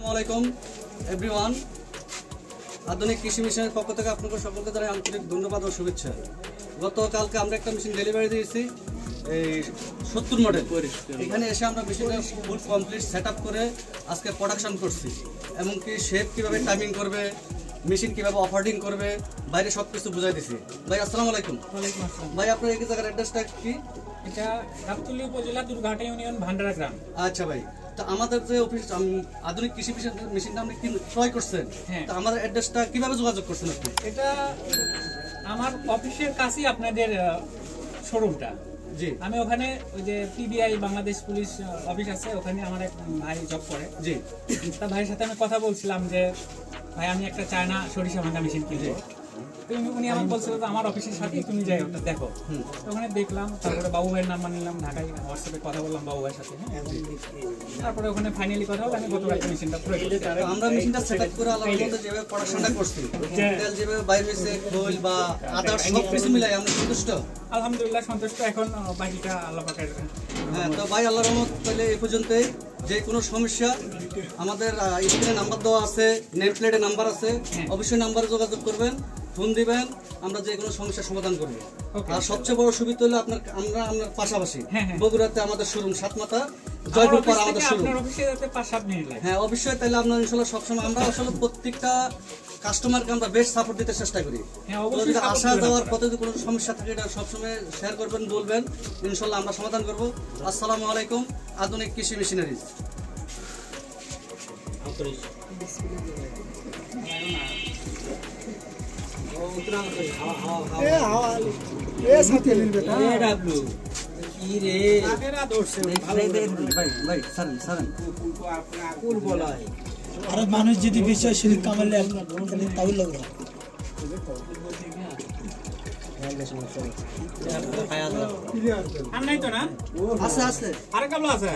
আসসালামু আলাইকুম এভরিওয়ান। আধুনিক কৃষি মেশিনের পক্ষ থেকে আপনাদের সকলকে জানাই আন্তরিক ধন্যবাদ ও শুভেচ্ছা। গতকালকে আমরা একটা মেশিন ডেলিভারি দিয়েছি, এই 70 মডেল। এখানে এসে আমরা মেশিনটা ফুল কমপ্লিট সেট আপ করে আজকে প্রোডাকশন করছি। এমনকি শেপ কীভাবে টাইমিং করবে, মেশিন কীভাবে অপারেটিং করবে, বাইরে সব কিছু বুঝাই দিছি। ভাই আসসালামু আলাইকুম। ওয়ালাইকুম আসসালাম। ভাই আপনার এই জায়গার অ্যাড্রেসটা কি? এটা গাবতলী উপজেলা দুর্ঘাটা ইউনিয়ন ভান্ডারা গ্রাম। আচ্ছা ভাই, তো আমাদের যে অফিস আধুনিক কৃষি মেশিনটা আপনি ক্রয় করছেন, তো আমার অ্যাড্রেসটা কিভাবে যোগাযোগ করছেন আপনি? এটা আমার অফিসের কাছেই আপনাদের শোরুমটা। জি, আমি ওখানে ওই যে পিবিআই বাংলাদেশ পুলিশ অফিস আছে, ওখানে আমার এক ভাই জব করে। জি, তা ভাইয়ের সাথে আমি কথা বলছিলাম যে ভাই আমি একটা চায়না সরিষা ভাঙা মেশিন কিনবো। উনি আমাকে বলছিল যে আমার অফিসের সাথে তুমি যাই ওটা দেখো। ওখানে দেখলাম, তারপরে বাবু ভাইয়ের নাম্বার নিলাম, ঢাকায় হোয়াটসঅ্যাপে কথা বললাম বাবু ভাইয়ের সাথে। তারপরে ওখানে ফাইনালি কথা হলো, আমি গত রাতে মেশিনটা প্রয়োগ করি। আমরা মেশিনটা সেটআপ করে আলাদা যেভাবে প্রোডাকশনটা করছি, তেল যেভাবে বাইরে হইছে, খোল বা আদার সব কিছু মিলাই আমরা সন্তুষ্ট। আলহামদুলিল্লাহ সন্তুষ্ট। এখন বাকিটা আল্লাহ পাকের। হ্যাঁ, তো ভাই আল্লাহর রহমত, তাহলে এই পর্যন্তই। যে কোনো সমস্যা আমাদের স্ক্রিনে নাম্বার দেওয়া আছে, নেম প্লেটে নাম্বার আছে, অবশ্যই নাম্বারে যোগাযোগ করবেন, ফোন দিবেন, আমরা যে কোনো সমস্যার সমাধান করবো। আর সবচেয়ে বড় সুবিধা হলো আপনার আমরা পাশাপাশি বগুড়াতে আমাদের শোরুম, সাতমাথা জয়পুরপাড়া আমাদের শোরুম। হ্যাঁ অবশ্যই, তাহলে আপনার ইনশাআল্লাহ সবসময় আমরা আসলে প্রত্যেকটা কাস্টমারকে আমরা বেস্ট সাপোর্ট দিতে চেষ্টা করি। আসা যাওয়ার পথে যদি কোনো সমস্যা থাকে এটা সবসময় শেয়ার করবেন, বলবেন, ইনশাআল্লাহ আমরা সমাধান করবো। আসসালামু আলাইকুম। আধুনিক কৃষি মেশিনারিজ। মানুষ যদি বিষয় শরীর কামালে তাহলে লাগবে আর নাই তো না? আছে আছে, আর কাবলা আছে।